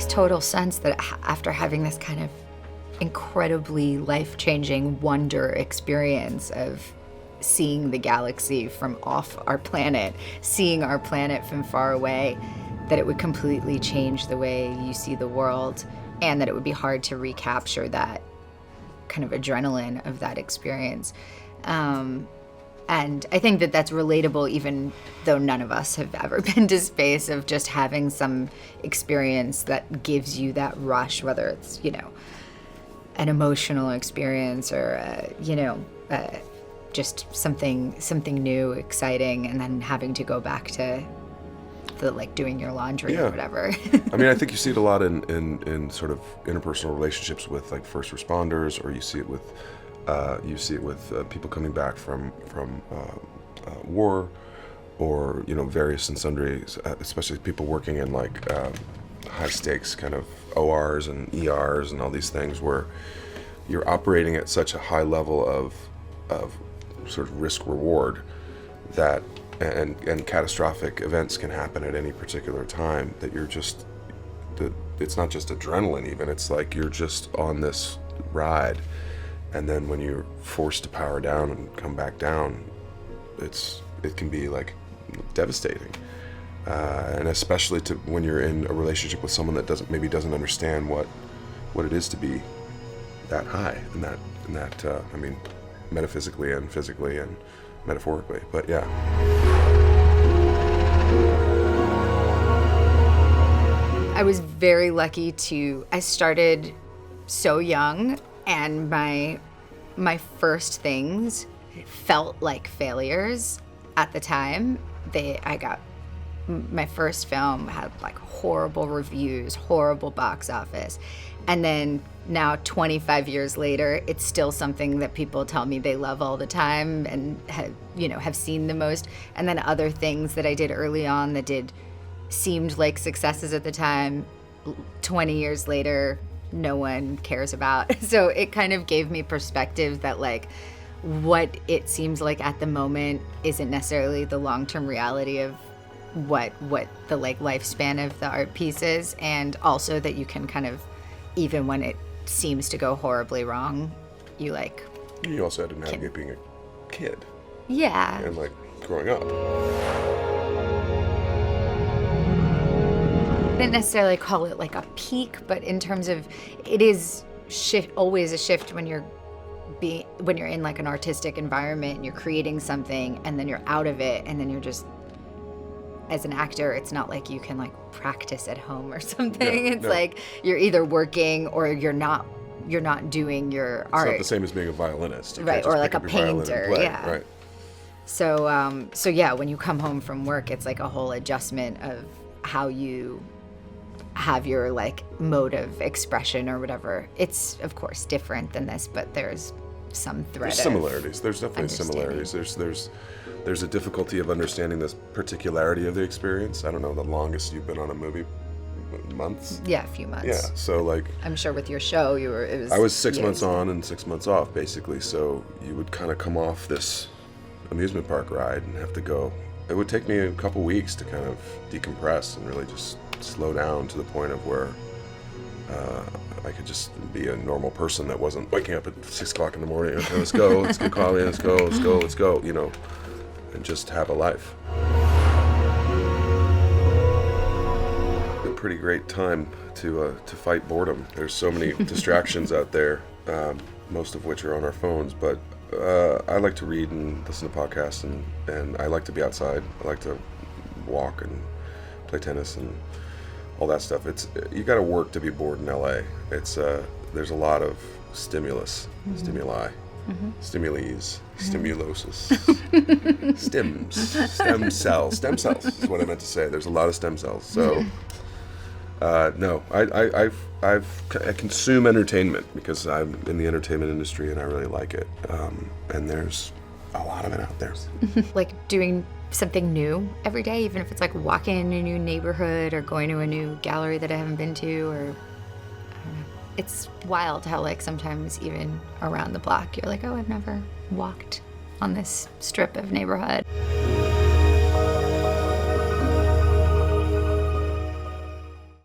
makes total sense that after having this kind of incredibly life-changing wonder experience of seeing the galaxy from off our planet, seeing our planet from far away, that it would completely change the way you see the world, and that it would be hard to recapture that kind of adrenaline of that experience. And I think that that's relatable, even though none of us have ever been to space, of just having some experience that gives you that rush, whether it's, you know, an emotional experience or, just something new, exciting, and then having to go back to the, like, doing your laundry or whatever. I mean, I think you see it a lot in sort of interpersonal relationships with, like, first responders, or you see it with people coming back from war, or, you know, various and sundry, especially people working in, like, high stakes kind of ORs and ERs and all these things where you're operating at such a high level of sort of risk reward that and catastrophic events can happen at any particular time, that you're just, it's not just adrenaline even, it's like you're just on this ride, and then when you're forced to power down and come back down, it can be, like, devastating, and especially when you're in a relationship with someone that doesn't understand what it is to be that high, and that I mean, metaphysically and physically and metaphorically, but yeah. I was very lucky I started so young, and my first things felt like failures at the time. My first film had, like, horrible reviews, horrible box office. And then now, 25 years later, it's still something that people tell me they love all the time and have seen the most. And then other things that I did early on that seemed like successes at the time, 20 years later, no one cares about. So it kind of gave me perspective that, like, what it seems like at the moment isn't necessarily the long-term reality of what the, like, lifespan of the art piece is, and also that you can kind of, even when it seems to go horribly wrong, you also had to navigate being a kid. Yeah. And, like, growing up. I didn't necessarily call it, like, a peak, but in terms of, it is always a shift when you're in, like, an artistic environment and you're creating something, and then you're out of it, and then you're just, as an actor, it's not like you can, like, practice at home or something. Like, you're either working or you're not doing your art. It's not the same as being a violinist. Right, or like a painter. Yeah. Right. So yeah, when you come home from work, it's like a whole adjustment of how you have your, like, mode of expression or whatever. It's, of course, different than this, but there's some thread. There's similarities. There's definitely similarities. There's a difficulty of understanding this particularity of the experience. I don't know, the longest you've been on a movie, months? Yeah, a few months. Yeah, so, like, I'm sure with your show, I was 6 months on and 6 months off, basically. So you would kind of come off this amusement park ride and have to go. It would take me a couple weeks to kind of decompress and really just slow down to the point of where I could just be a normal person that wasn't waking up at 6 o'clock in the morning. Okay, let's go, let's get coffee, let's go, you know, and just have a life. A pretty great time to fight boredom. There's so many distractions out there, most of which are on our phones, but I like to read and listen to podcasts, and I like to be outside. I like to walk and play tennis and all that stuff. You got to work to be bored in LA. There's a lot of stimuli, stimulies, stimulosis, stem cells is what I meant to say. There's a lot of stem cells. So no, I consume entertainment because I'm in the entertainment industry and I really like it. And there's a lot of it out there. Like doing something new every day, even if it's like walking in a new neighborhood or going to a new gallery that I haven't been to, or I don't know. It's wild how, like, sometimes even around the block you're like, oh, I've never walked on this strip of neighborhood.